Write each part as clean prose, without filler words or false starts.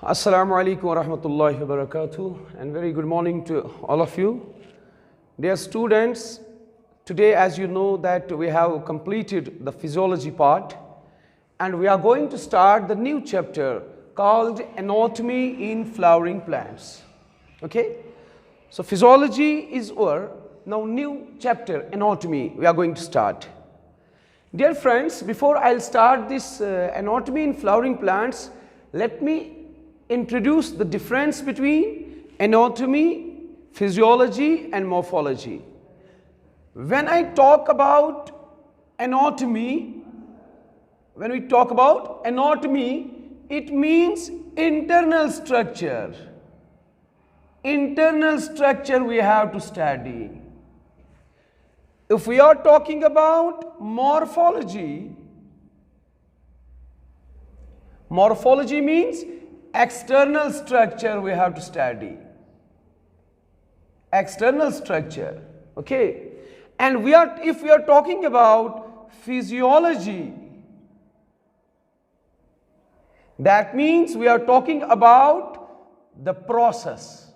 Assalamu alaikum wa rahmatullahi wa barakatuh, and very good morning to all of you. Dear students, today as you know that we have completed the physiology part and we are going to start the new chapter called Anatomy in Flowering Plants. Okay, so physiology is our now new chapter, anatomy, we are going to start. Dear friends, before I'll start this anatomy in flowering plants, let me introduce the difference between anatomy, physiology and morphology. When I talk about anatomy, it means internal structure. Internal structure we have to study. If we are talking about morphology, morphology means external structure we have to study. External structure, okay? And if we are talking about physiology, that means we are talking about the process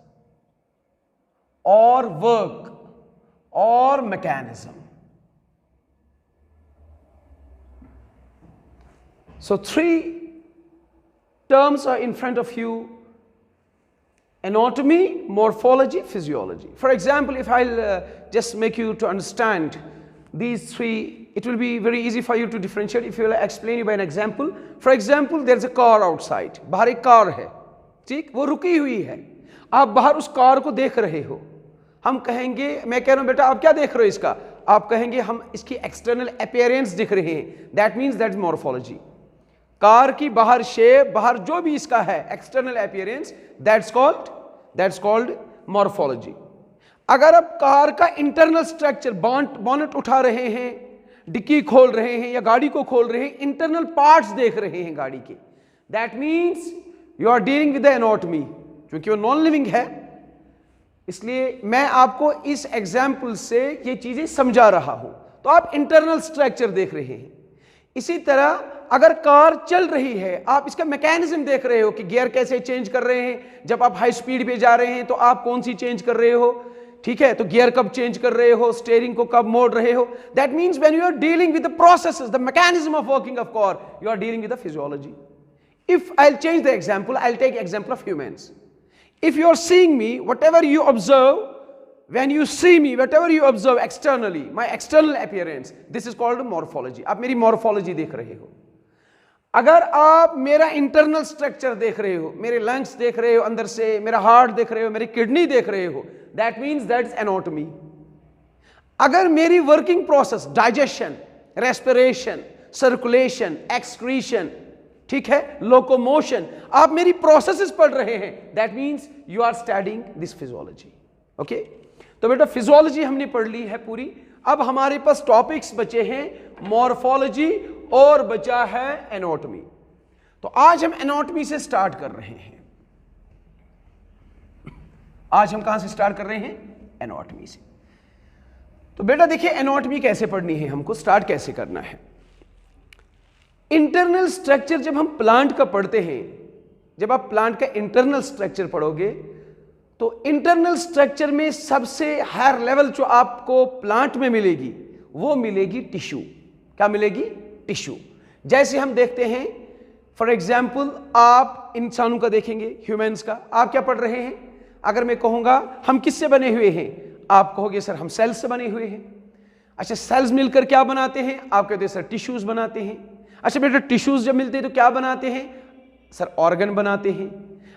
or work or mechanism. So three terms are in front of you: anatomy, morphology, physiology. For example, if I'll just make you to understand these three, it will be very easy for you to differentiate if you will explain you by an example. For example, there's a car outside. बाहर एक car है, ठीक, वो रुकी हुई है, आप बाहर उस कार को देख रहे हो. हम कहेंगे, मैं कह रहा हूं बेटा आप क्या देख रहे हो इसका, आप कहेंगे हम इसकी एक्सटर्नल अपीयरेंस दिख रहे हैं. That means that is morphology. Car की बाहर शेप, बाहर जो भी इसका है external appearance, that's called morphology. अगर आप कार का इंटरनल स्ट्रक्चर, बॉनेट उठा रहे हैं, डिक्की खोल रहे हैं या गाड़ी को खोल रहे हैं, इंटरनल पार्ट्स देख रहे हैं गाड़ी के, that means you are dealing with the anatomy. क्योंकि वो नॉन लिविंग है, इसलिए मैं आपको इस एग्जाम्पल से ये चीजें समझा रहा हूं. तो आप इंटरनल स्ट्रक्चर देख रहे हैं. इसी तरह अगर कार चल रही है, आप इसका मैकेनिज्म देख रहे हो कि गियर कैसे चेंज कर रहे हैं. जब आप हाई स्पीड पे जा रहे हैं तो आप कौन सी चेंज कर रहे हो, ठीक है, तो गियर कब चेंज कर रहे हो, स्टीयरिंग को कब मोड़ रहे हो. That means when you are dealing with the processes, the mechanism of working of car, you are dealing with the physiology. If I will change the example, I will take example of humans. If you are seeing me, whatever you observe, when you see me, whatever you observe externally, my external appearance, this is called morphology. आप मेरी morphology देख रहे हो. अगर आप मेरा internal structure देख रहे हो, मेरे lungs देख रहे हो अंदर से, मेरा heart देख रहे हो, मेरी kidney देख रहे हो, that means that's anatomy. अगर मेरी working process, digestion, respiration, circulation, excretion, ठीक है, लोकोमोशन, आप मेरी प्रोसेसेस पढ़ रहे हैं, that means you are studying this physiology. Okay, तो बेटा फिजियोलॉजी हमने पढ़ ली है पूरी. अब हमारे पास टॉपिक्स बचे हैं मॉर्फोलॉजी और बचा है एनाटॉमी. तो आज हम एनाटॉमी से स्टार्ट कर रहे हैं. आज हम कहां से स्टार्ट कर रहे हैं? एनाटॉमी से. तो बेटा देखिए एनाटॉमी कैसे पढ़नी है, हमको स्टार्ट कैसे करना है. इंटरनल स्ट्रक्चर जब हम प्लांट का पढ़ते हैं, जब आप प्लांट का इंटरनल स्ट्रक्चर पढ़ोगे तो इंटरनल स्ट्रक्चर में सबसे हायर लेवल जो आपको प्लांट में मिलेगी वो मिलेगी टिश्यू. क्या मिलेगी? टिश्यू. जैसे हम देखते हैं, फॉर एग्जाम्पल आप इंसानों का देखेंगे, ह्यूमंस का, आप क्या पढ़ रहे हैं? अगर मैं कहूंगा हम किससे बने हुए हैं, आप कहोगे सर हम सेल्स से बने हुए हैं. अच्छा, सेल्स मिलकर क्या बनाते हैं? आप कहते हैं सर टिश्यूज बनाते हैं. अच्छा बेटा, टिश्यूज जब मिलते हैं तो क्या बनाते हैं? सर ऑर्गन बनाते हैं.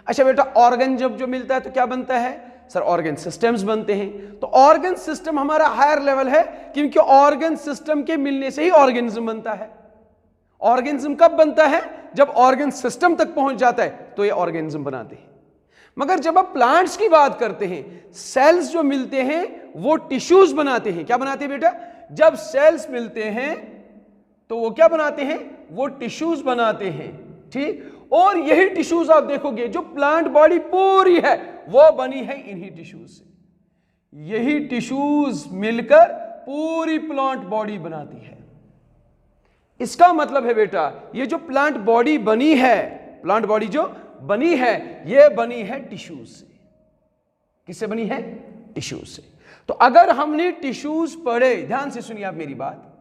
अच्छा बेटा, ऑर्गन जब जो मिलता है तो क्या बनता है? सर ऑर्गन सिस्टम्स बनते हैं. तो ऑर्गन सिस्टम हमारा हायर लेवल है, क्योंकि ऑर्गन सिस्टम के मिलने से ही ऑर्गेनिज्म बनता है. ऑर्गेनिज्म कब बनता है? जब ऑर्गन सिस्टम तक पहुंच जाता है तो ये ऑर्गेनिज्म बनाते हैं. मगर जब आप प्लांट्स की बात करते हैं, सेल्स जो मिलते हैं वो टिश्यूज बनाते हैं. क्या बनाते हैं बेटा? जब सेल्स मिलते हैं तो वो क्या बनाते हैं? वो टिश्यूज बनाते हैं. ठीक, और यही टिश्यूज आप देखोगे जो प्लांट बॉडी पूरी है वो बनी है इन्हीं टिश्यूज से. यही टिश्यूज मिलकर पूरी प्लांट बॉडी बनाती है. इसका मतलब है बेटा, ये जो प्लांट बॉडी बनी है, प्लांट बॉडी जो बनी है, ये बनी है टिश्यूज से। किससे बनी है? टिश्यूज से। तो अगर हमने टिश्यूज पढ़े, ध्यान से सुनिए आप मेरी बात,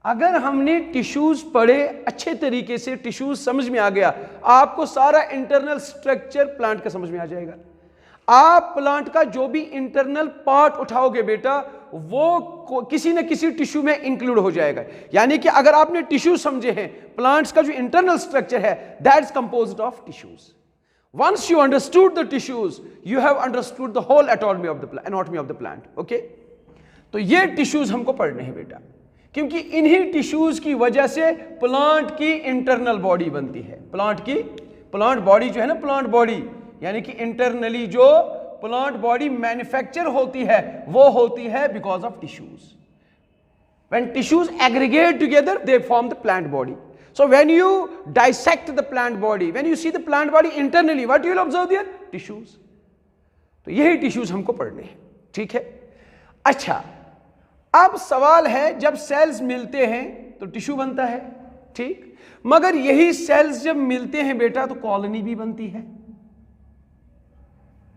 अगर हमने टिश्यूज पढ़े अच्छे तरीके से, टिश्यूज समझ में आ गया, आपको सारा इंटरनल स्ट्रक्चर प्लांट का समझ में आ जाएगा। आप प्लांट का जो भी इंटरनल पार्ट उठाओगे बेटा, वो किसी न किसी टिश्यू में इंक्लूड हो जाएगा। यानी कि अगर आपने टिश्यू समझे हैं, प्लांट्स का जो इंटरनल स्ट्रक्चर है, that is composed of tissues. Once you understood the tissues, you have understood the whole anatomy of the plant. Okay? तो ये टिश्यूज हमको पढ़ने हैं बेटा, क्योंकि इन्हीं टिश्यूज की वजह से प्लांट की इंटरनल बॉडी बनती है। प्लांट बॉडी जो है ना, प्लांट बॉडी यानी कि इंटरनली जो प्लांट बॉडी मैन्युफैक्चर होती है, वो होती है because of tissues. When tissues aggregate together, they form the plant body. So when you dissect the plant body, when you see the plant body internally, what you will observe there? Tissues. तो यही tissues हमको पढ़ने हैं, ठीक है। अच्छा, अब सवाल है, जब सेल्स मिलते हैं तो टिश्यू बनता है, ठीक, मगर यही सेल्स जब मिलते हैं बेटा तो कॉलोनी भी बनती है।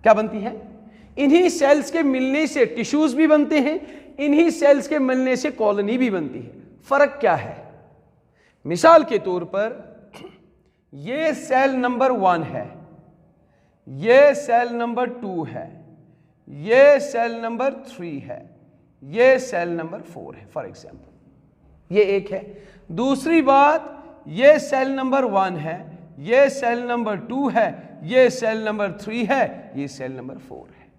क्या बनती है? इन्हीं सेल्स के मिलने से टिश्यूज भी बनते हैं, इन्हीं सेल्स के मिलने से कॉलोनी भी बनती है। फर्क क्या है? मिसाल के तौर पर ये सेल नंबर 1 है, ये सेल नंबर 2 है, ये सेल नंबर 3 है, ये सेल नंबर 4 है, फॉर एग्जाम्पल। ये एक है। दूसरी बात, ये सेल नंबर 1 है, ये सेल नंबर 2 है, ये सेल नंबर 3 है, ये सेल नंबर 4 है।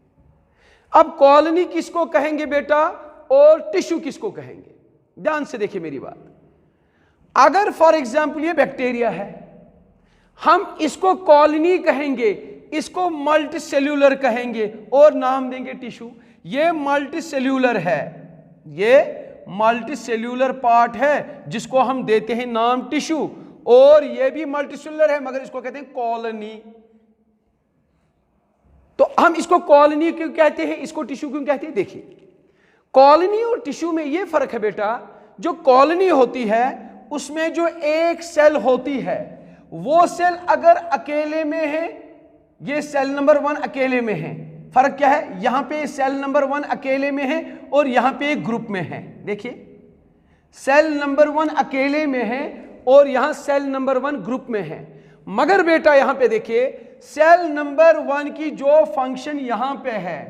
अब कॉलोनी किसको कहेंगे बेटा और टिश्यू किसको कहेंगे? ध्यान से देखिए मेरी बात। अगर फॉर एग्जाम्पल ये बैक्टीरिया है, हम इसको कॉलोनी कहेंगे, इसको मल्टीसेल्यूलर कहेंगे और नाम देंगे टिश्यू। ये मल्टीसेल्यूलर है, ये मल्टीसेल्यूलर पार्ट है जिसको हम देते हैं नाम टिश्यू, और ये भी मल्टीसेल्यूलर है मगर इसको कहते हैं कॉलोनी। तो हम इसको कॉलोनी क्यों कहते हैं, इसको टिश्यू क्यों कहते हैं? देखिए, कॉलोनी और टिश्यू में यह फर्क है बेटा, जो कॉलोनी होती है उसमें जो एक सेल होती है, वो सेल अगर अकेले में है, ये सेल नंबर 1 अकेले में है। फर्क क्या है? यहां पे सेल नंबर 1 अकेले में है और यहां पे एक ग्रुप में है। देखिए, सेल नंबर 1 अकेले में है और यहां सेल नंबर 1 ग्रुप में है। मगर बेटा यहां पे देखिए, सेल नंबर 1 की जो फंक्शन यहां पे है,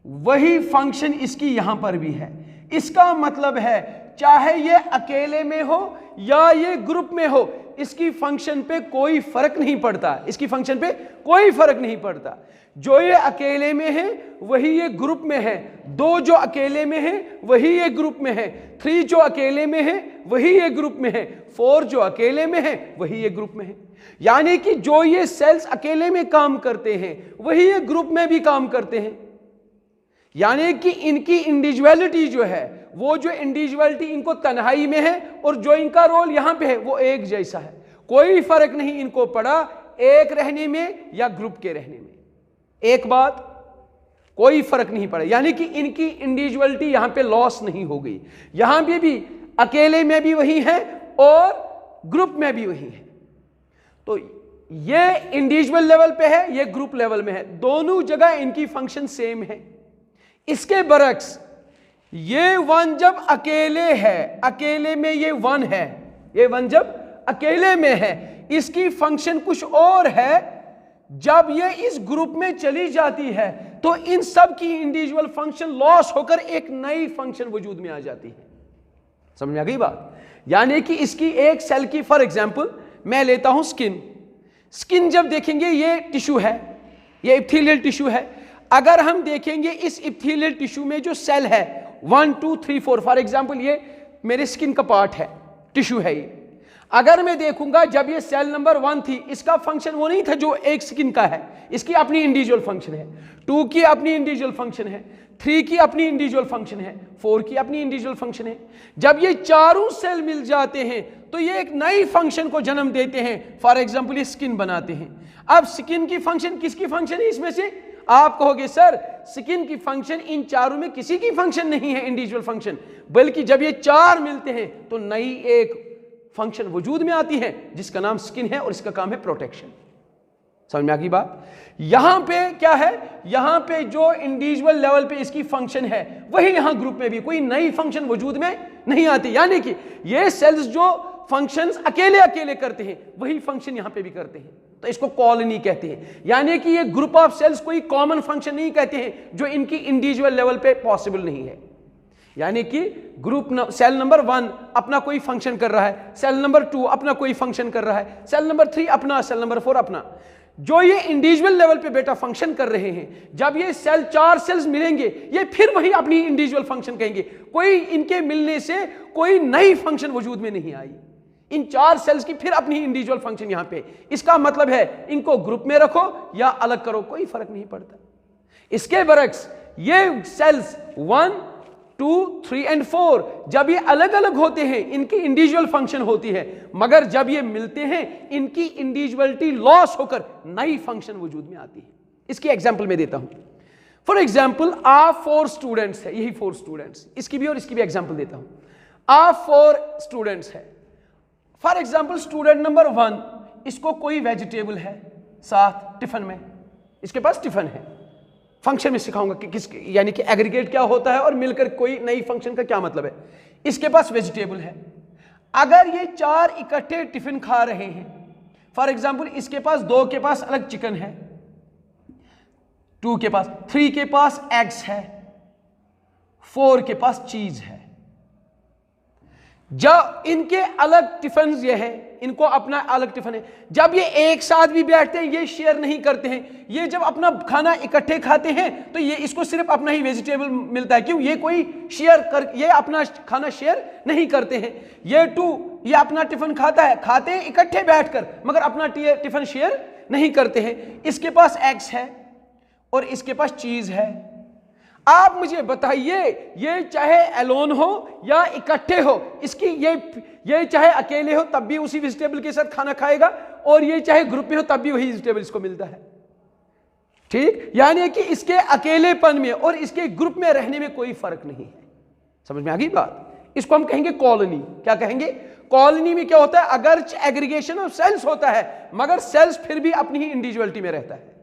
वही फंक्शन इसकी यहां पर भी है। इसका मतलब है चाहे ये अकेले में हो या ये ग्रुप में हो, इसकी फंक्शन पे कोई फर्क नहीं पड़ता, इसकी फंक्शन पे कोई फर्क नहीं पड़ता। जो ये अकेले में है वही ये ग्रुप में है, 2 जो अकेले में है वही ये ग्रुप में है, 3 जो अकेले में है वही ये ग्रुप में है, 4 जो अकेले में है वही ये ग्रुप में है। यानी कि जो ये सेल्स अकेले में काम करते हैं वही ये ग्रुप में भी काम करते हैं। यानी कि इनकी इंडिविजुअलिटी जो है, वो जो इंडिविजुअलिटी इनको तन्हाई में है और जो इनका रोल यहां पे है वो एक जैसा है। कोई फर्क नहीं इनको पड़ा एक रहने में या ग्रुप के रहने में। एक बात, कोई फर्क नहीं पड़ा, यानी कि इनकी इंडिविजुअलिटी यहां पे लॉस नहीं हो गई। यहां पे भी अकेले में भी वही है और ग्रुप में भी वही है। तो ये इंडिविजुअल लेवल पे है, ये ग्रुप लेवल में है, दोनों जगह इनकी फंक्शन सेम है। इसके बरक्स ये 1 जब अकेले है, अकेले में ये 1 है, ये 1 जब अकेले में है, इसकी फंक्शन कुछ और है। जब ये इस ग्रुप में चली जाती है तो इन सब की इंडिविजुअल फंक्शन लॉस होकर एक नई फंक्शन वजूद में आ जाती है। समझ में आ गई बात? यानी कि इसकी एक सेल की, फॉर एग्जांपल मैं लेता हूं स्किन। स्किन जब देखेंगे ये टिश्यू है, ये इप्थीलियल टिश्यू है। अगर हम देखेंगे इस इप्थीलियल टिश्यू में जो सेल है 1 2 3 4, फॉर एग्जांपल ये मेरे स्किन का पार्ट है, टिश्यू है ये। अगर मैं देखूंगा जब ये सेल नंबर 1 थी, इसका फंक्शन वो नहीं था जो एक स्किन का है, इसकी अपनी इंडिविजुअल फंक्शन है, 2 की अपनी इंडिविजुअल फंक्शन है, 3 की अपनी इंडिविजुअल फंक्शन है, 4 की अपनी इंडिविजुअल फंक्शन है। जब ये चारों सेल मिल जाते हैं तो ये एक नई फंक्शन को जन्म देते हैं, फॉर एग्जांपल ये स्किन बनाते हैं। अब स्किन की फंक्शन किसकी फंक्शन है इसमें से? आप कहोगे सर स्किन की फंक्शन इन चारों में किसी की फंक्शन नहीं है इंडिविजुअल फंक्शन, बल्कि जब ये 4 मिलते हैं तो नई एक फंक्शन वजूद में आती है जिसका नाम स्किन है और इसका काम है प्रोटेक्शन। समझ में आ गई बात? यहां पे क्या है, यहां पे जो इंडिविजुअल लेवल पे इसकी फंक्शन है वही यहां ग्रुप में भी कोई नई फंक्शन वजूद में नहीं आती, यानी कि ये सेल्स जो फंक्शंस अकेले अकेले करते हैं वही फंक्शन यहां पे भी करते हैं, तो इसको कॉलोनी कहते हैं। यानी कि ये ग्रुप ऑफ सेल्स कोई कॉमन फंक्शन नहीं कहते हैं जो इनकी इंडिविजुअल लेवल पे पॉसिबल नहीं है। यानी कि ग्रुप सेल नंबर 1 अपना कोई फंक्शन कर रहा है, सेल नंबर 2 अपना कोई फंक्शन कर रहा है, सेल नंबर 3 अपना, सेल नंबर 4 अपना। जो ये इंडिविजुअल लेवल पे बेटा फंक्शन कर रहे हैं, जब ये सेल 4 सेल्स मिलेंगे ये फिर वही अपनी इंडिविजुअल फंक्शन कहेंगे, कोई इनके मिलने से कोई नई फंक्शन वजूद में नहीं आई। इन 4 सेल्स की फिर अपनी इंडिविजुअल फंक्शन यहां पे। इसका मतलब है इनको ग्रुप में रखो या अलग करो कोई फर्क नहीं पड़ता। इसके बरक्स ये सेल्स 1, 2, 3 और 4 जब ये अलग अलग होते हैं इनकी इंडिविजुअल फंक्शन होती है, मगर जब ये मिलते हैं इनकी इंडिविजुअलिटी लॉस होकर नई फंक्शन वजूद में आती है। इसकी एग्जांपल मैं देता हूं। फॉर एग्जांपल आप 4 स्टूडेंट्स है, यही 4 स्टूडेंट्स, इसकी भी और इसकी भी एग्जांपल देता हूं। आप 4 स्टूडेंट्स है। फॉर एग्जाम्पल स्टूडेंट नंबर 1, इसको कोई वेजिटेबल है साथ टिफिन में, इसके पास टिफिन है। फंक्शन में सिखाऊंगा कि किस, यानी कि एग्रीगेट क्या होता है और मिलकर कोई नई फंक्शन का क्या मतलब है। इसके पास वेजिटेबल है। अगर ये 4 इकट्ठे टिफिन खा रहे हैं, फॉर एग्जाम्पल इसके पास 2 के पास अलग चिकन है, 2 के पास, 3 के पास एग्स है, 4 के पास चीज है। जब इनके अलग टिफिन ये है, इनको अपना अलग टिफिन है, जब ये एक साथ भी बैठते हैं ये शेयर नहीं करते हैं। ये जब अपना खाना इकट्ठे खाते हैं तो ये इसको सिर्फ अपना ही वेजिटेबल मिलता है, क्यों? ये कोई शेयर कर, ये अपना खाना शेयर नहीं करते हैं। ये 2 ये अपना टिफिन खाता है, खाते हैं इकट्ठे बैठकर मगर अपना टिफिन शेयर नहीं करते हैं। इसके पास एग्स है और इसके पास चीज है। आप मुझे बताइए ये चाहे अलोन हो या इकट्ठे हो, इसकी ये चाहे अकेले हो तब भी उसी वेजिटेबल के साथ खाना खाएगा, और ये चाहे ग्रुप में हो तब भी वही वेजिटेबल इसको मिलता है। ठीक, यानी कि इसके अकेलेपन में और इसके ग्रुप में रहने में कोई फर्क नहीं है। समझ में आ गई बात? इसको हम कहेंगे कॉलोनी। क्या कहेंगे? कॉलोनी में क्या होता है, अगर एग्रीगेशन ऑफ सेल्स होता है मगर सेल्स फिर भी अपनी ही इंडिविजुअलिटी में रहता है।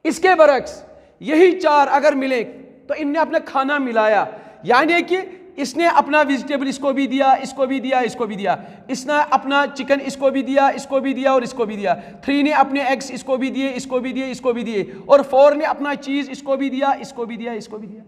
इसके बरक्स यही 4 अगर मिले तो इनने अपना खाना मिलाया, यानी कि इसने अपना वेजिटेबल इसको भी दिया, इसको भी दिया, इसको भी दिया, इसने अपना चिकन इसको भी दिया, इसको भी दिया और इसको भी दिया, 3 ने अपने एग्स इसको भी दिए, इसको भी दिए, इसको भी दिए, और 4 ने अपना चीज इसको भी दिया, इसको भी दिया, इसको भी दिया।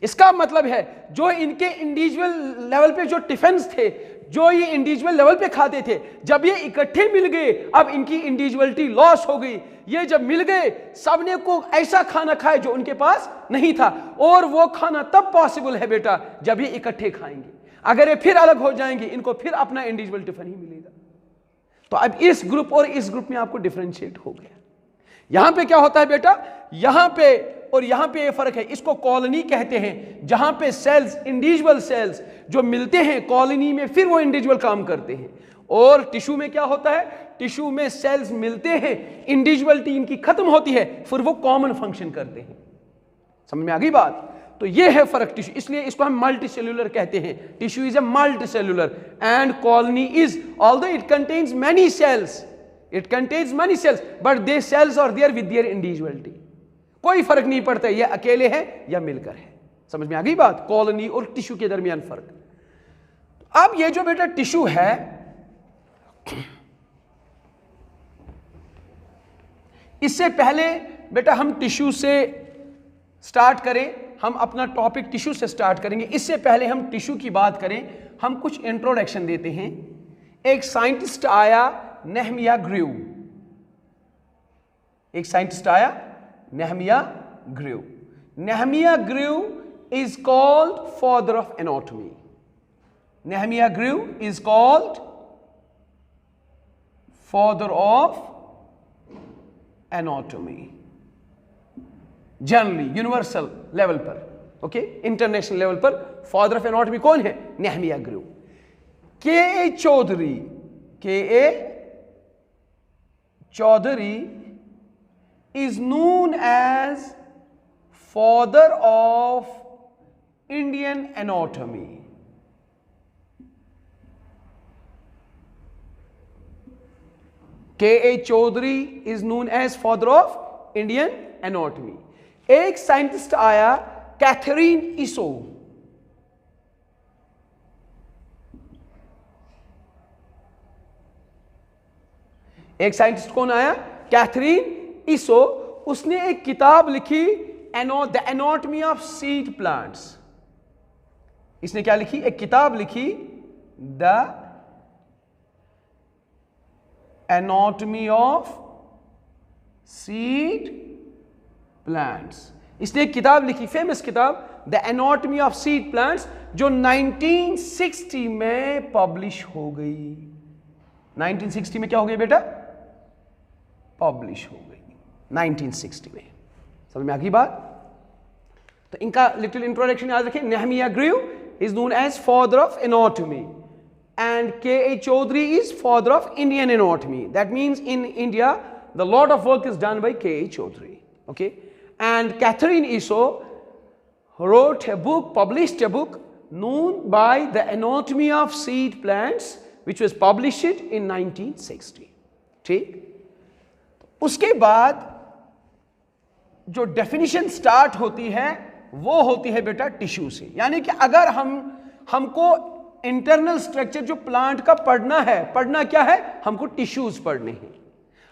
इसका मतलब है जो इनके इंडिविजुअल लेवल पे जो टिफिन्स थे, जो ये इंडिविजुअल लेवल पे खाते थे, जब ये इकट्ठे मिल गए अब इनकी इंडिविजुअलिटी लॉस हो गई। ये जब मिल गए सबने को ऐसा खाना खाए जो उनके पास नहीं था, और वो खाना तब पॉसिबल है बेटा जब ये इकट्ठे खाएंगे। अगर ये फिर अलग हो जाएंगे इनको फिर अपना इंडिविजुअल टिफिन ही मिलेगा। तो अब इस ग्रुप और इस ग्रुप में आपको डिफरेंशिएट हो गया। यहां पे क्या होता है बेटा, यहां पे और यहां पे ये फर्क है। इसको कॉलोनी कहते हैं, जहां पे सेल्स, इंडिविजुअल सेल्स जो मिलते हैं कॉलोनी में फिर वो इंडिविजुअल काम करते हैं। और टिश्यू में क्या होता है, टिश्यू में सेल्स मिलते हैं, इंडिविजुअलिटी इनकी खत्म होती है, फिर वो कॉमन फंक्शन करते हैं। समझ में आ गई बात? तो ये है फर्क टिश्यू, इसलिए इसको हम मल्टी सेल्यूलर कहते हैं। Tissue is a multicellular and colony is, although it contains many cells, it contains many cells, but they cells are there with their individuality. कोई फर्क नहीं पड़ता ये अकेले है या मिलकर है। समझ में आ गई बात? कॉलोनी और टिश्यू के दरमियान फर्क। अब ये जो बेटा टिश्यू है, इससे पहले बेटा हम टिश्यू से स्टार्ट करें, हम अपना टॉपिक टिश्यू से स्टार्ट करेंगे। इससे पहले हम टिश्यू की बात करें, हम कुछ इंट्रोडक्शन देते हैं। एक साइंटिस्ट आया, नेहमिया ग्रीव। एक साइंटिस्ट आया, Nehemiah Grew. Nehemiah Grew is called father of anatomy. Nehemiah Grew is called father of anatomy. Generally universal level पर, ओके, इंटरनेशनल लेवल पर फादर ऑफ एनाटॉमी कौन है? Nehemiah Grew. K A Chaudhary, K A Chaudhary is known as father of Indian anatomy. K.A. Chaudhary is known as father of Indian anatomy. एक scientist आया Katherine Esau, एक scientist कौन आया? Katherine इसो। उसने एक किताब लिखी the anatomy of seed plants. इसने क्या लिखी? एक किताब लिखी the anatomy of seed plants. इसने एक किताब लिखी, फेमस किताब the anatomy of seed plants, जो 1960 में पब्लिश हो गई। 1960 में क्या हो गई बेटा? पब्लिश हो गई 1960 में। समझ में आ गई बात? तो इनका लिटिल इंट्रोडक्शन याद रखें। Nehemiah Grew is known as father of anatomy and K.A. Chaudhary is father of Indian anatomy. That means in India the lot of work is done by K.A. Chaudhary. Okay, and Catherine Isso wrote a book, published a book known by the anatomy of seed plants, which was published in 1960. ठीक, उसके बाद जो definition start होती है वो होती है बेटा टिश्यू से। यानी कि अगर हमको इंटरनल स्ट्रक्चर जो प्लांट का पढ़ना है, पढ़ना क्या है? हमको टिश्यूज पढ़ने हैं।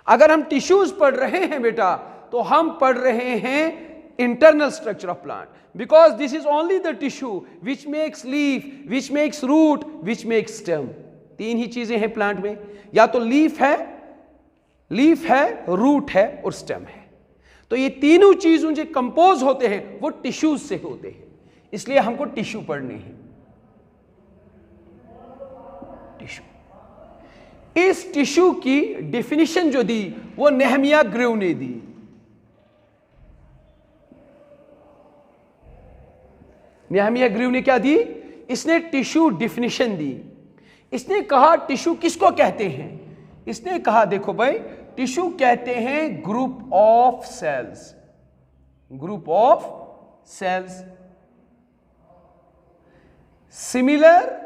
अगर हम टिश्यूज पढ़ रहे हैं बेटा तो हम पढ़ रहे हैं internal structure of plant, because this is only the tissue which makes leaf, which makes root, which makes stem. तीन ही चीजें हैं प्लांट में, या तो लीफ है, रूट है और स्टेम है। तो ये तीनों चीजों जो कंपोज होते हैं वो टिश्यूज से होते हैं, इसलिए हमको टिश्यू पढ़ने हैं। टिश्यू, इस टिश्यू की डेफिनेशन जो दी वो नेहमिया ग्रीव ने दी। नेहमिया ग्रीव ने क्या दी? इसने टिश्यू डेफिनेशन दी। इसने कहा टिश्यू किसको कहते हैं? इसने कहा देखो भाई, टिश्यू कहते हैं group of cells, group of cells similar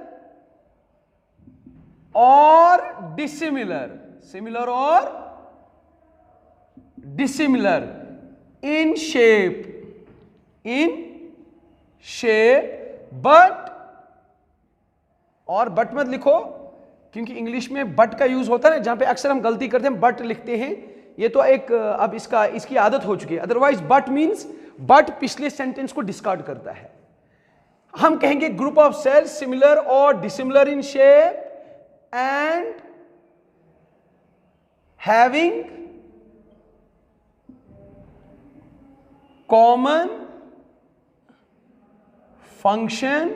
और डिसिमिलर, सिमिलर और डिसिमिलर इन शेप, बट, और बट मत लिखो क्योंकि इंग्लिश में बट का यूज होता है ना, जहां पे अक्सर हम गलती करते हैं, बट लिखते हैं। ये तो एक अब इसकी आदत हो चुकी है। अदरवाइज बट मींस, बट पिछले सेंटेंस को डिस्कार्ड करता है। हम कहेंगे ग्रुप ऑफ सेल्स सिमिलर और dissimilar in shape and having common function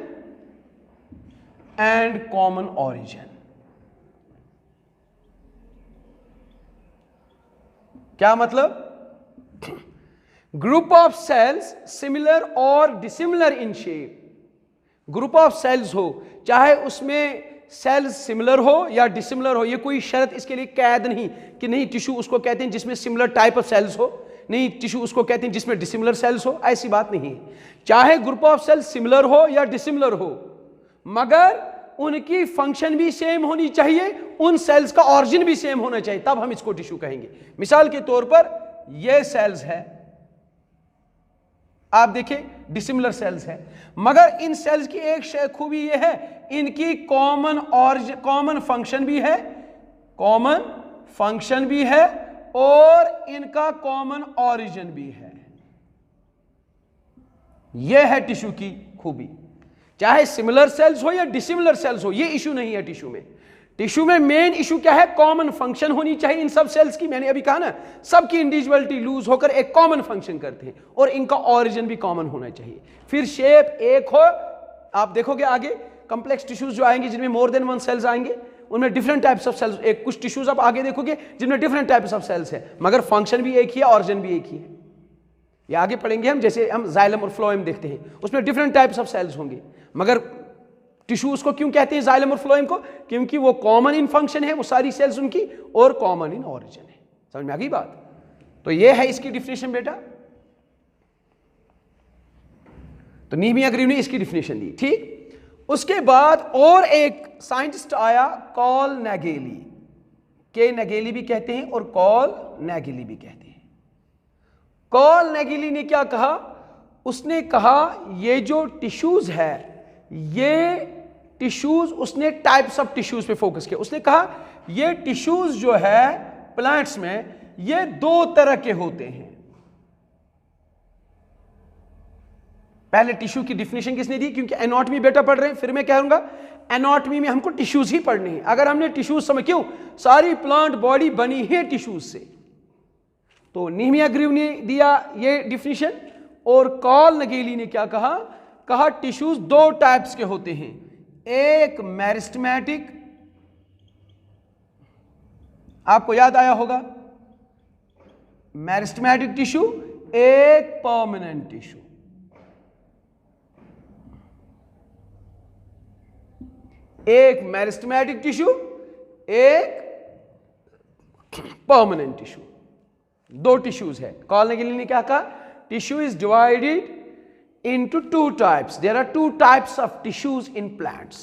and common origin। क्या मतलब? ग्रुप ऑफ सेल्स सिमिलर और dissimilar in shape, group of cells हो, चाहे उसमें सेल्स सिमिलर हो या डिसिमिलर हो, ये कोई शर्त इसके लिए कैद नहीं कि नहीं टिश्यू उसको कहते हैं जिसमें सिमिलर टाइप ऑफ सेल्स हो, नहीं टिश्यू उसको कहते हैं जिसमें डिसिमिलर सेल्स हो, ऐसी बात नहीं है। चाहे ग्रुप ऑफ सेल्स सिमिलर हो या डिसिमिलर हो, मगर उनकी फंक्शन भी सेम होनी चाहिए, उन सेल्स का ऑरिजिन भी सेम होना चाहिए, तब हम इसको टिश्यू कहेंगे। मिसाल के तौर पर ये सेल्स है, आप देखें डिसिमिलर सेल्स है, मगर इन सेल्स की एक खूबी ये है, इनकी कॉमन फंक्शन भी है, कॉमन फंक्शन भी है और इनका कॉमन ऑरिजिन भी है। यह है टिश्यू की खूबी। चाहे सिमिलर सेल्स हो या डिसिमिलर सेल्स हो, यह इशू नहीं है टिश्यू में। टिश्यू में मेन इशू क्या है? कॉमन फंक्शन होनी चाहिए इन सब सेल्स की। मैंने अभी कहा ना, सबकी इंडिविजुअलिटी लूज होकर एक कॉमन फंक्शन करते हैं और इनका ऑरिजिन भी कॉमन होना चाहिए। फिर शेप एक हो, आप देखोगे आगे कॉम्प्लेक्स टिश्यूज जो आएंगे जिनमें मोर देन वन सेल्स आएंगे, उनमें डिफरेंट टाइप्स ऑफ सेल्स, एक कुछ टिश्यूज आप आगे देखोगे जिनमें डिफरेंट टाइप्स ऑफ सेल्स है, मगर फंक्शन भी एक ही है, ऑरिजिन भी एक ही है। ये आगे पढ़ेंगे हम, जैसे हम जाइलम और फ्लोएम देखते हैं, उसमें डिफरेंट टाइप्स ऑफ सेल्स होंगे, मगर टिश्यू उसको क्यों कहते हैं जाइलम और फ्लोएम को? क्योंकि वो कॉमन इन फंक्शन है, वो सारी सेल्स उनकी, और कॉमन इन ऑरिजिन है। समझ में आ गई बात? तो ये है इसकी डिफिनेशन बेटा। तो नेहमिया ग्रीव ने इसकी डिफिनेशन दी, ठीक। उसके बाद और एक साइंटिस्ट आया, कॉल नेगेली। के नगेली भी कहते हैं और कॉल नैगिली भी कहते हैं। कॉल नैगिली ने क्या कहा, उसने कहा ये जो टिश्यूज है, ये टिश्यूज, उसने टाइप्स ऑफ टिश्यूज पे फोकस किया। उसने कहा ये टिश्यूज जो है प्लांट्स में, ये दो तरह के होते हैं। पहले टिश्यू की डिफिनेशन किसने दी, क्योंकि एनाटॉमी बेटा पढ़ रहे हैं, फिर मैं कहूंगा एनाटॉमी में हमको टिश्यूज ही पढ़ने हैं। अगर हमने टिश्यूज समझ, क्यों सारी प्लांट बॉडी बनी है टिश्यूज से, तो नीमिया ग्रीव ने दिया ये डिफिनेशन। और कॉल नगेली ने क्या कहा, कहा टिश्यूज दो टाइप्स के होते हैं, एक मेरिस्टेमेटिक, आपको याद आया होगा मेरिस्टेमेटिक टिश्यू, एक परमानेंट टिश्यू। एक मेरिस्टेमेटिक टिश्यू, एक परमानेंट टिश्यू, दो टिश्यूज है। कॉल नगेली ने क्या कहा, tissue is divided into two types. There are two types of tissues in plants.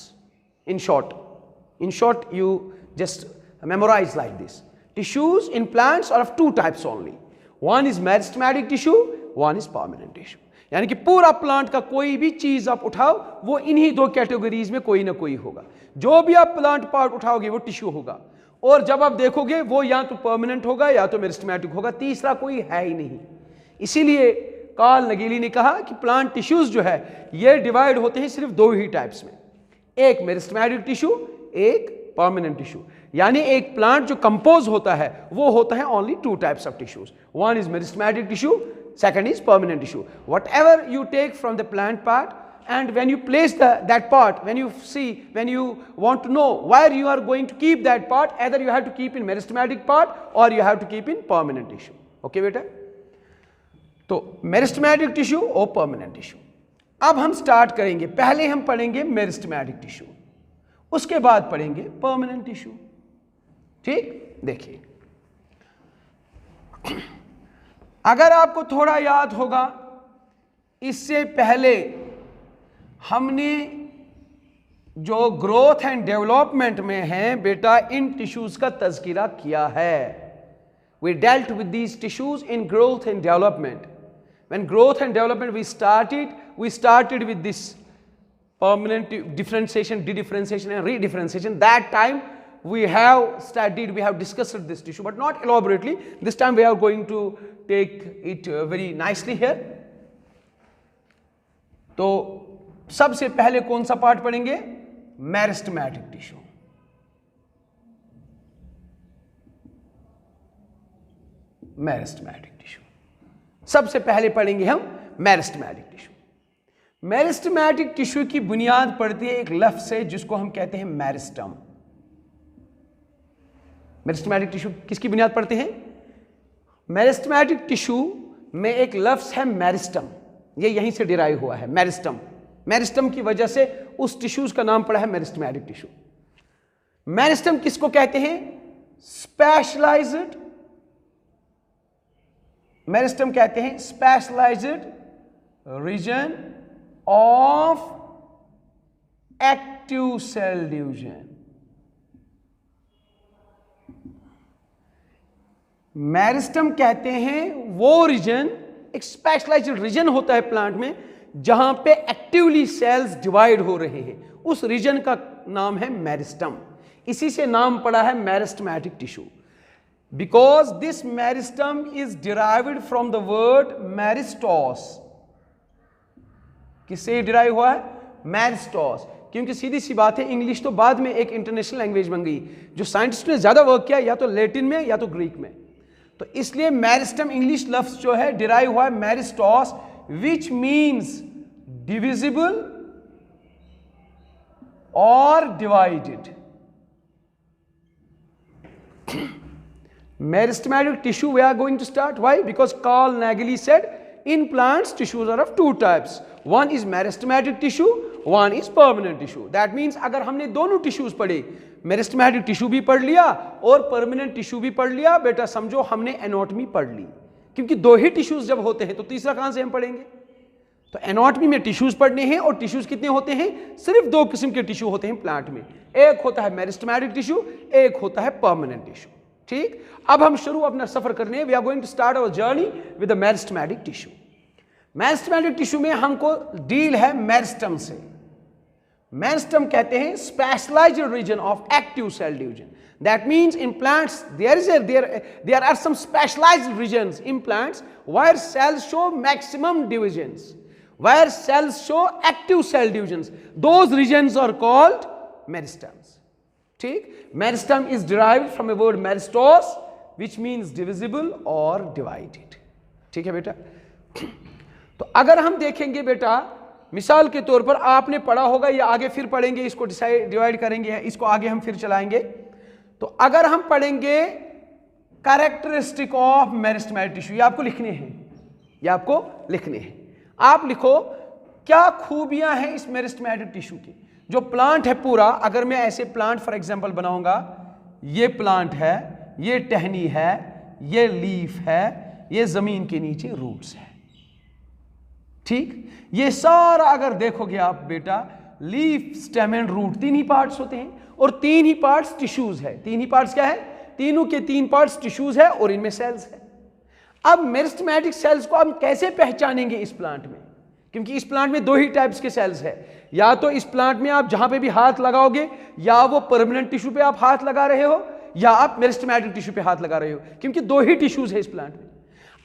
In short, you just memorize like this. Tissues in plants are of two types only. One is meristematic tissue, one is permanent tissue. यानी कि पूरा plant का कोई भी चीज आप उठाओ, वो इन्हीं दो कैटेगरीज में कोई ना कोई होगा। जो भी आप प्लांट पार्ट उठाओगे वो टिश्यू होगा, और जब आप देखोगे वो या तो परमानेंट होगा या तो मेरिस्टेमेटिक होगा, तीसरा कोई है ही नहीं। इसीलिए कॉल नगेली ने कहा कि प्लांट टिश्यूज जो है ये डिवाइड होते हैं सिर्फ दो ही टाइप्स में, एक मेरिस्टेमेटिक टिश्यू, एक परमानेंट टिश्यू। यानी एक प्लांट जो कंपोज होता है वो होता है only two types of tissues, one is meristematic tissue, second is permanent tissue. Whatever you take from the plant part, and when you place that part, when you want to know where you are going to keep that part, either you have to keep in meristematic part or you have to keep in permanent tissue. Okay beta? तो meristematic tissue और permanent tissue. अब हम start करेंगे, पहले हम पढ़ेंगे meristematic tissue, उसके बाद पढ़ेंगे परमानेंट टिश्यू। ठीक, देखिए अगर आपको थोड़ा याद होगा, इससे पहले हमने जो ग्रोथ एंड डेवलपमेंट में है बेटा, इन टिश्यूज का तज़किरा किया है। We dealt with these tissues in growth and development. When growth and development we started with this permanent differentiation, de-differentiation and re-differentiation. That time we have discussed this tissue, but not elaborately. This time we are going to take it very nicely here. तो सबसे पहले कौन सा part पढ़ेंगे? Meristematic tissue. Meristematic tissue सबसे पहले पढ़ेंगे हम मेरिस्टेमेटिक टिश्यू। मेरिस्टेमेटिक टिश्यू की बुनियाद पड़ती है एक लफ्ज से जिसको हम कहते हैं मेरिस्टम। मेरिस्टेमेटिक टिश्यू किसकी बुनियाद पड़ते हैं? मेरिस्टेमेटिक टिश्यू में एक लफ्ज है मेरिस्टम, ये यहीं से डिराइव हुआ है मेरिस्टम। मेरिस्टम की वजह से उस टिश्यूज का नाम पड़ा है मेरिस्टेमेटिक टिश्यू। मेरिस्टम किसको कहते हैं? स्पेशलाइज्ड, मेरिस्टम कहते हैं specialised region of active cell division. Meristem कहते हैं वो रीजन, एक स्पेशलाइज्ड रीजन होता है प्लांट में जहां पे एक्टिवली सेल्स डिवाइड हो रहे हैं, उस रीजन का नाम है मेरिस्टम। इसी से नाम पड़ा है meristematic tissue, because this meristem is derived from the word meristos. किससे डिराइव हुआ है? मेरिस्टोस। क्योंकि सीधी सी बात है, इंग्लिश तो बाद में एक इंटरनेशनल लैंग्वेज बन गई। जो साइंटिस्ट ने ज्यादा वर्क किया या तो लैटिन में या तो ग्रीक में, तो इसलिए मेरिस्टम इंग्लिश लफ्ज जो है डिराइव हुआ है मेरिस्टोस, विच मीन्स डिविजिबल और divided. Meristematic tissue we are going to start. Why? Because Carl Nageli said in plants tissues are of two types. One is meristematic tissue, one is permanent tissue. That means अगर हमने दोनों tissues पढ़े, meristematic tissue भी पढ़ लिया और permanent tissue भी पढ़ लिया, बेटा समझो हमने anatomy पढ़ ली। क्योंकि दो ही tissues जब होते हैं तो तीसरा कहां से हम पढ़ेंगे? तो एनाटॉमी में टिश्यूज पढ़ने हैं, और टिश्यूज कितने होते हैं? सिर्फ दो किस्म के टिश्यू होते हैं प्लांट में, एक होता है मेरिस्टेमेटिक टिश्यू, एक होता है परमानेंट टिश्यू। ठीक, अब हम शुरू अपना सफर करने, we are going to start our journey with the meristematic tissue. Meristematic tissue में हमको डील है मेरिस्टम से। मेरिस्टम कहते हैं specialised region of active cell division. That means in plants there are some specialized regions in plants where cells show maximum divisions, where cells show active cell divisions. Those regions are called meristems. ठीक, meristem is derived from a word meristos which means divisible or divided. ठीक है बेटा। तो अगर हम देखेंगे बेटा, मिसाल के तौर पर आपने पढ़ा होगा, या आगे फिर पढ़ेंगे, इसको डिवाइड करेंगे, इसको आगे हम फिर चलाएंगे। तो अगर हम पढ़ेंगे कैरेक्टरिस्टिक ऑफ मेरिस्टेमेटिक टिश्यू, ये आपको लिखने हैं, ये आपको लिखने हैं। आप लिखो क्या खूबियां हैं इस मेरिस्टेमेटिक टिश्यू की। जो प्लांट है पूरा, अगर मैं ऐसे प्लांट फॉर एग्जांपल बनाऊंगा, ये प्लांट है, ये टहनी है, ये लीफ है, ये जमीन के नीचे रूट्स है। ठीक, ये सारा अगर देखोगे आप बेटा, लीफ, स्टेम एंड रूट, तीन ही पार्ट्स होते हैं और तीन ही पार्ट्स टिश्यूज है। तीन ही पार्ट्स क्या है? तीनों के तीन पार्ट्स टिश्यूज है और इनमें सेल्स है। अब मेरिस्टेमेटिक सेल्स को हम कैसे पहचानेंगे इस प्लांट में? क्योंकि इस प्लांट में दो ही टाइप्स के सेल्स है। या तो इस प्लांट में आप जहां पे भी हाथ लगाओगे, या वो परमानेंट टिश्यू पे आप हाथ लगा रहे हो, या आप मेरिस्टेमेटिक टिश्यू पे हाथ लगा रहे हो, क्योंकि दो ही टिश्यूज है इस प्लांट में।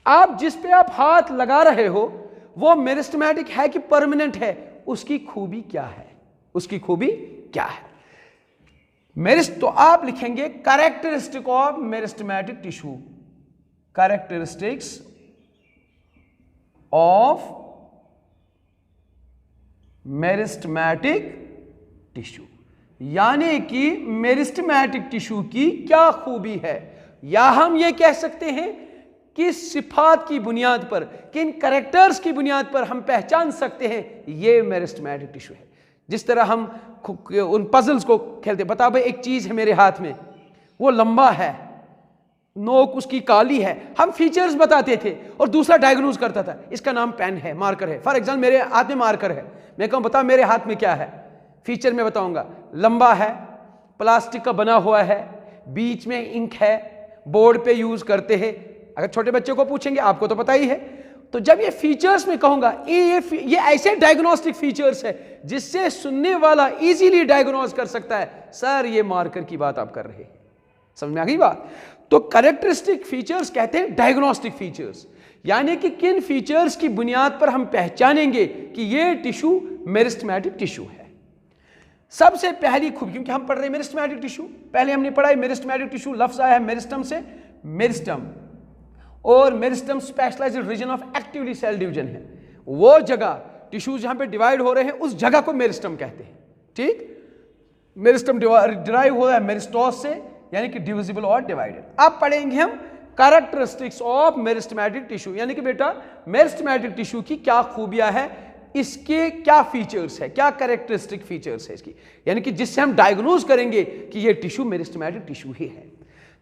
आप जिस पे आप हाथ लगा रहे हो वो मेरिस्टेमेटिक है कि परमानेंट है, उसकी खूबी क्या है? उसकी खूबी क्या है? तो आप लिखेंगे characteristic of meristematic tissue, characteristics of meristematic tissue, यानी कि मेरिस्टेमेटिक टिश्यू की क्या खूबी है, या हम ये कह सकते हैं किस सिफात की बुनियाद पर, किन कैरेक्टर्स की बुनियाद पर हम पहचान सकते हैं ये मेरिस्टेमेटिक टिश्यू है। जिस तरह हम उन पजल्स को खेलते, बता भाई एक चीज है मेरे हाथ में, वो लंबा है, नोक उसकी काली है, हम फीचर्स बताते थे और दूसरा डायग्नोज करता था, इसका नाम पेन है, मार्कर है। फॉर एग्जाम्पल मेरे हाथ में मार्कर है, मैं कहूं बता मेरे हाथ में क्या है, फीचर में बताऊंगा, लंबा है, प्लास्टिक का बना हुआ है, बीच में इंक है, बोर्ड पे यूज करते हैं। अगर छोटे बच्चे को पूछेंगे, आपको तो पता ही है। तो जब ये फीचर्स में कहूंगा, ये ऐसे डायग्नोस्टिक फीचर्स है जिससे सुनने वाला इजीली डायग्नोज कर सकता है, सर ये मार्कर की बात आप कर रहे हैं। समझ में आ गई बात? तो कैरेक्टरिस्टिक फीचर्स कहते हैं डायग्नोस्टिक फीचर्स, यानी कि किन फीचर्स की बुनियाद पर हम पहचानेंगे कि ये टिश्यू मेरिस्टेमेटिक टिश्यू है। सबसे पहली खूबी, क्योंकि हम पढ़ रहे हैं मेरिस्टेमेटिक टिश्यू, पहले हमने पढ़ा है मेरिस्टेमेटिक टिश्यू, लफ्ज आया है मेरिस्टम से, मेरिस्टम, और meristem specialised region of actively cell division है। वो जगह टिश्यूज जहां पे डिवाइड हो रहे हैं उस जगह को मेरिस्टम कहते हैं। ठीक, मेरिस्टम डिराइव हो रहा है मेरिस्टोस से, यानी कि डिविजिबल और डिवाइडेड। अब पढ़ेंगे हम कैरेक्टरिस्टिक्स ऑफ मेरिस्टेमेटिक टिश्यू, यानी कि बेटा मेरिस्टेमेटिक टिश्यू की क्या खूबियां है, इसके क्या फीचर्स है, क्या कैरेक्टरिस्टिक फीचर्स है इसकी, यानी कि जिससे हम डायग्नोज करेंगे कि ये टिश्यू मेरिस्टेमेटिक टिश्यू ही है।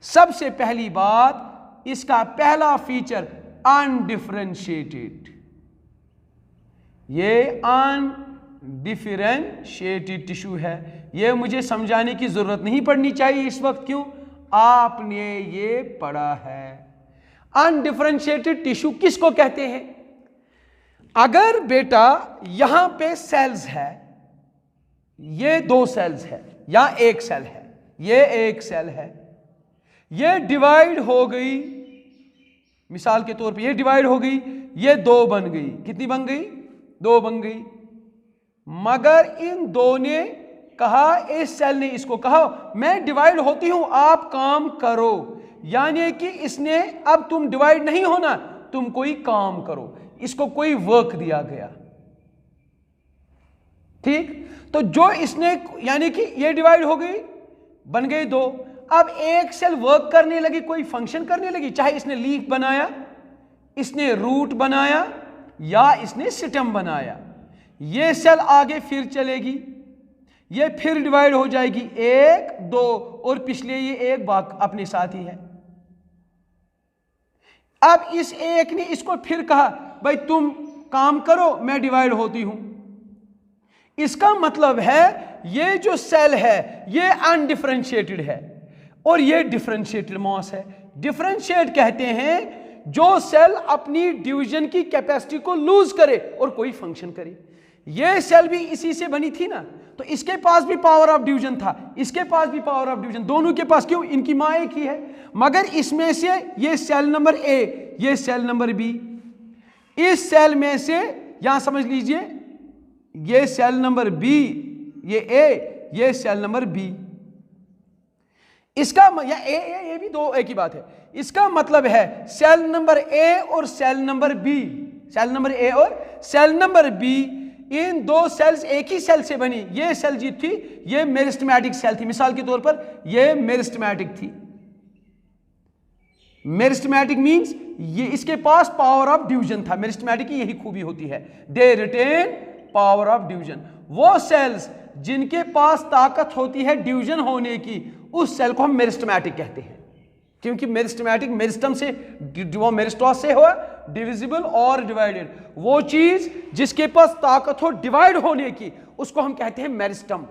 सबसे पहली बात, इसका पहला फीचर अनडिफरेंशिएटेड। ये अनडिफरेंशिएटेड टिश्यू है, ये मुझे समझाने की जरूरत नहीं पड़नी चाहिए इस वक्त, क्यों? आपने ये पढ़ा है। अनडिफरेंशिएटेड टिश्यू किसको कहते हैं? अगर बेटा यहां पे सेल्स है, ये दो सेल्स है या एक सेल है, ये एक सेल है, ये डिवाइड हो गई, मिसाल के तौर पे ये डिवाइड हो गई, ये दो बन गई, कितनी बन गई? दो बन गई। मगर इन दो ने कहा, इस सेल ने इसको कहा मैं डिवाइड होती हूं, आप काम करो, यानी कि इसने अब तुम डिवाइड नहीं होना, तुम कोई काम करो, इसको कोई वर्क दिया गया। ठीक, तो जो इसने, यानी कि ये डिवाइड हो गई, बन गए दो, अब एक सेल वर्क करने लगी, कोई फंक्शन करने लगी, चाहे इसने लीफ बनाया, इसने रूट बनाया, या इसने स्टेम बनाया। ये सेल आगे फिर चलेगी, ये फिर डिवाइड हो जाएगी, एक दो, और पिछले ये एक बाग अपने साथ ही है। अब इस एक ने इसको फिर कहा भाई तुम काम करो, मैं डिवाइड होती हूं। इसका मतलब है ये जो सेल है ये अनडिफरेंशिएटेड है, और ये डिफरेंशिएटेड मास है। डिफरेंशिएट कहते हैं जो सेल अपनी डिवीजन की कैपेसिटी को लूज करे और कोई फंक्शन करे। ये सेल भी इसी से बनी थी ना, तो इसके पास भी पावर ऑफ डिवीजन था, इसके पास भी पावर ऑफ डिवीजन, दोनों के पास, क्यों, इनकी मां एक ही है। मगर इसमें से ये सेल नंबर ए, ये सेल नंबर बी, इस सेल में से यहां समझ लीजिए ये सेल नंबर बी, ये ए, ये सेल नंबर बी, इसका या ए भी दो एक ही बात है। इसका मतलब है सेल नंबर ए और cell number B, cell number A और सेल नंबर बी, इन दो सेल्स एक ही सेल से बनी। ये सेल जी थी, ये मेरिस्टेमेटिक सेल थी। मिसाल के तौर पर ये मेरिस्टेमेटिक थी। मेरिस्टेमेटिक मींस ये इसके पास पावर ऑफ डिवीजन था। मेरिस्टेमेटिक की यही खूबी होती है, they retain power of division. वो सेल्स जिनके पास ताकत होती है डिवीजन होने की, उस सेल को हम मेरिस्टेमेटिक कहते हैं, क्योंकि मेरिस्टेमेटिक मेरिस्टम से, वो मेरिस्टॉस से हुआ, डिविजिबल और डिवाइडेड। वो चीज जिसके पास ताकत हो डिवाइड होने की, उसको हम कहते हैं मेरिस्टम।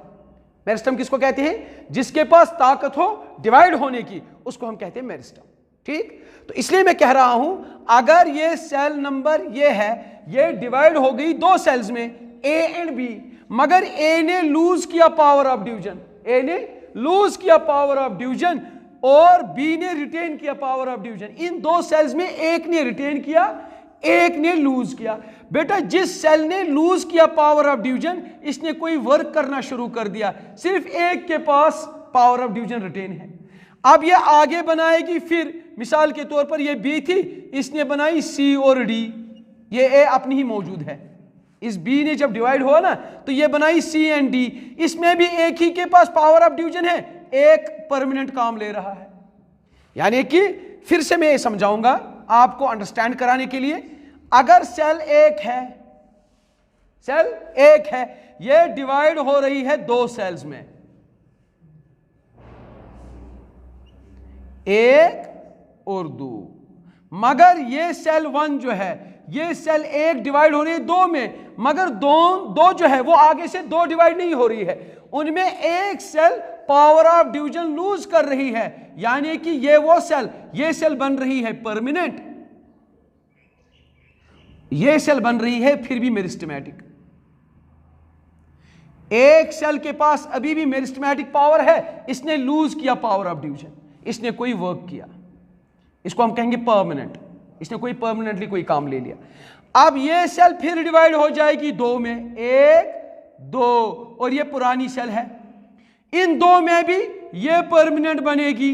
मेरिस्टम किसको कहते हैं? जिसके पास ताकत हो डिवाइड होने की, उसको हम कहते हैं मेरिस्टम। ठीक, तो इसलिए मैं कह रहा हूं अगर ये सेल नंबर ये है, ये डिवाइड हो गई दो सेल्स में, ए एंड बी, मगर ए ने लूज किया पावर ऑफ डिवीजन, ए ने लूज किया पावर ऑफ डिवीजन और बी ने रिटेन किया पावर ऑफ डिवीजन। इन दो सेल्स में एक ने रिटेन किया, एक ने लूज किया। बेटा जिस सेल ने लूज किया पावर ऑफ डिवीजन, इसने कोई वर्क करना शुरू कर दिया, सिर्फ एक के पास पावर ऑफ डिवीजन रिटेन है। अब ये आगे बनाएगी, फिर मिसाल के तौर पर ये बी थी, इसने बनाई सी और डी, ये ए अपनी ही मौजूद है। इस बी ने जब डिवाइड हुआ ना, तो ये बनाई सी एंड डी, इसमें भी एक ही के पास पावर ऑफ डिवीजन है, एक परमानेंट काम ले रहा है। यानी कि फिर से मैं समझाऊंगा आपको अंडरस्टैंड कराने के लिए। अगर सेल एक है, सेल एक है, ये डिवाइड हो रही है दो सेल्स में, एक और दो, मगर ये सेल वन जो है, ये सेल एक डिवाइड हो रही है दो में, मगर दो जो है वो आगे से दो डिवाइड नहीं हो रही है, उनमें एक cell power of division lose कर रही है। यानी कि ये वो सेल, ये सेल बन रही है परमानेंट, ये सेल बन रही है फिर भी मेरिस्टेमेटिक। एक सेल के पास अभी भी मेरिस्टेमेटिक पावर है, इसने लूज किया पावर ऑफ डिवीजन, इसने कोई वर्क किया, इसको हम कहेंगे परमानेंट, इसने कोई परमानेंटली कोई काम ले लिया। अब ये सेल फिर डिवाइड हो जाएगी दो में, एक दो, और ये पुरानी सेल है, इन दो में भी ये परमानेंट बनेगी,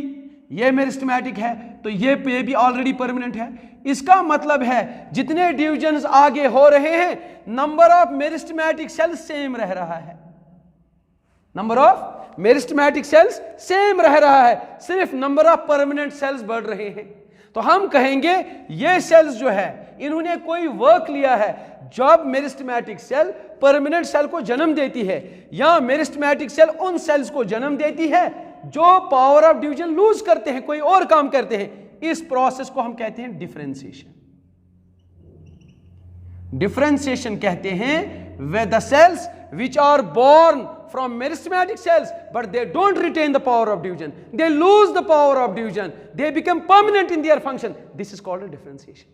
ये मेरिस्टेमेटिक है, तो ये भी ऑलरेडी परमानेंट है। इसका मतलब है जितने डिवीजन्स आगे हो रहे हैं, number of meristematic cells same रह रहा है, number of meristematic cells same रह रहा है, सिर्फ नंबर ऑफ परमानेंट सेल्स बढ़ रहे हैं। तो हम कहेंगे ये सेल्स जो है, इन्होंने कोई वर्क लिया है। जब मेरिस्टेमेटिक सेल परमानेंट सेल को जन्म देती है, या मेरिस्टेमेटिक सेल उन सेल्स को जन्म देती है जो पावर ऑफ डिवीजन लूज करते हैं, कोई और काम करते हैं, इस प्रोसेस को हम कहते हैं डिफरेंशिएशन। डिफरेंशिएशन कहते हैं वे the cells which are born from meristematic cells but they don't retain the power of division, they lose the power of division, they become permanent in their function, this is called a differentiation।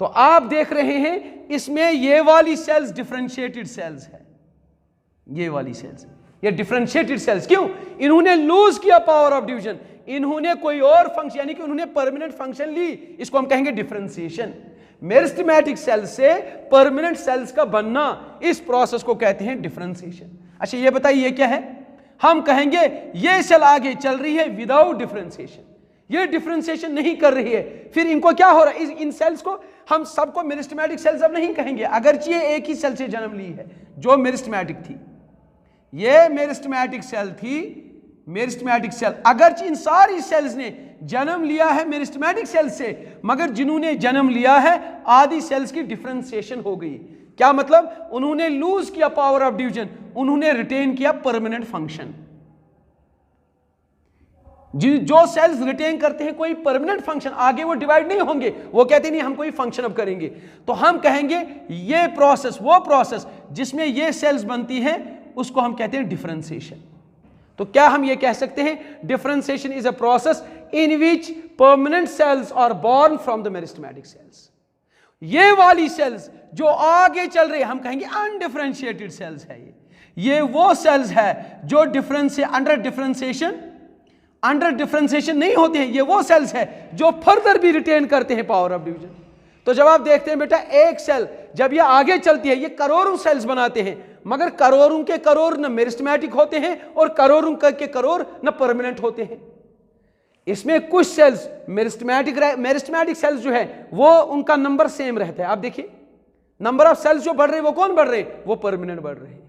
तो आप देख रहे हैं इसमें ये वाली sales differentiated sales है, ये वाली सेल्स, ये डिफरेंशिएटेड सेल्स क्यों? इन्होंने लूज किया पावर ऑफ डिवीजन, इन्होंने कोई और फंक्शन, यानी कि उन्होंने परमानेंट फंक्शन ली, इसको हम कहेंगे डिफरेंशिएशन। मेरिस्टेमेटिक सेल से परमानेंट सेल्स का बनना, इस प्रोसेस को कहते हैं डिफरेंशिएशन। अच्छा ये बताइए क्या है? हम कहेंगे ये सेल आगे चल रही है विदाउट डिफरेंशिएशन, ये डिफरेंशिएशन नहीं कर रही है, फिर इनको क्या हो रहा है? इन सेल्स को हम सबको मेरिस्टेमेटिक सेल्स अब नहीं कहेंगे, अगरचे ये एक ही सेल से जन्म ली है जो मेरिस्टेमेटिक थी, ये मेरिस्टेमेटिक सेल थी, मेरिस्टेमेटिक सेल, अगरचे इन सारी सेल्स ने जन्म लिया है मेरिस्टेमेटिक सेल से, मगर जिन्होंने जन्म लिया है आदि सेल्स की डिफरेंशिएशन हो गई। क्या मतलब? उन्होंने लूज किया पावर ऑफ डिवीजन, उन्होंने रिटेन किया परमानेंट फंक्शन। जो सेल्स रिटेन करते हैं कोई परमानेंट फंक्शन, आगे वो डिवाइड नहीं होंगे, वो कहते नहीं हम कोई फंक्शन अब करेंगे, तो हम कहेंगे ये प्रोसेस, वो प्रोसेस जिसमें ये सेल्स बनती हैं, उसको हम कहते हैं डिफरेंशिएशन। तो क्या हम ये कह सकते हैं, differentiation is a process in which permanent cells are born from the meristematic cells. ये वाली सेल्स जो आगे चल रही है हम कहेंगे अनडिफरेंशिएटेड सेल्स है। ये वो सेल्स है जो अंडर डिफरेंशिएशन नहीं होते हैं। ये वो सेल्स है जो फर्दर भी रिटेन करते हैं पावर ऑफ डिवीजन। तो जब आप देखते हैं बेटा एक सेल जब ये आगे चलती है ये करोड़ों सेल्स बनाते हैं, मगर करोड़ों के करोड़ न मेरिस्टेमेटिक होते हैं और करोड़ों के करोड़ न परमानेंट होते हैं। इसमें कुछ सेल्स मेरिस्टेमेटिक सेल्स जो है वो उनका नंबर सेम रहता है। आप देखिए नंबर ऑफ सेल्स जो बढ़ रहे हैं वो कौन बढ़ रहे हैं, वो परमानेंट बढ़ रहे हैं।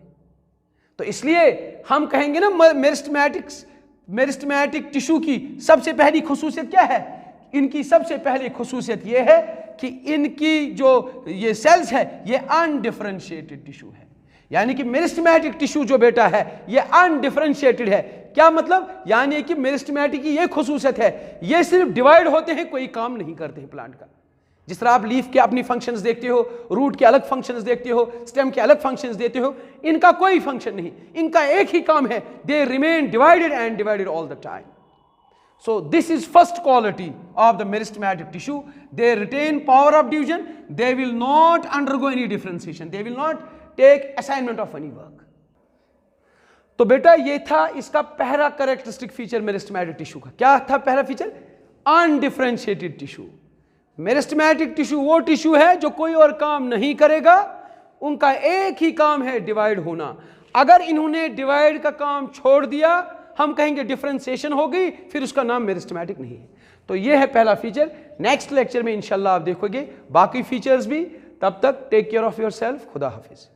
तो इसलिए हम कहेंगे ना मेरिस्टेमेटिक टिश्यू की सबसे पहली खुसूसियत क्या है, इनकी सबसे पहली खुसूसियत यह है कि इनकी जो ये सेल्स है ये अनडिफरेंशिएटेड टिश्यू है। यानी कि मेरिस्टेमेटिक टिश्यू जो बेटा है ये अनडिफरेंशिएटेड है। क्या मतलब, यानी कि मेरिस्टेमेटिक की ये खुसूसियत है ये सिर्फ डिवाइड होते हैं, कोई काम नहीं करते हैं प्लांट का। जिस तरह आप लीफ के अपनी फंक्शंस देखते हो, रूट के अलग फंक्शंस देखते हो, स्टेम के अलग फंक्शंस देखते हो, इनका कोई फंक्शन नहीं, इनका एक ही काम है, they remain divided and divided all the time. So this is first quality of the meristematic tissue. They retain power of division. They will not undergo any differentiation. They will not take assignment of any work. तो बेटा ये था इसका पहला characteristic feature meristematic tissue का। क्या था पहला feature, undifferentiated tissue. Meristematic tissue वो टिश्यू है जो कोई और काम नहीं करेगा, उनका एक ही काम है डिवाइड होना। अगर इन्होंने डिवाइड का काम छोड़ दिया हम कहेंगे डिफरेंशिएशन हो गई, फिर उसका नाम मेरिस्टेमेटिक नहीं है। तो ये है पहला फीचर। नेक्स्ट लेक्चर में इंशाल्लाह आप देखोगे बाकी फीचर्स भी। तब तक टेक केयर ऑफ योरसेल्फ। खुदा हाफिज।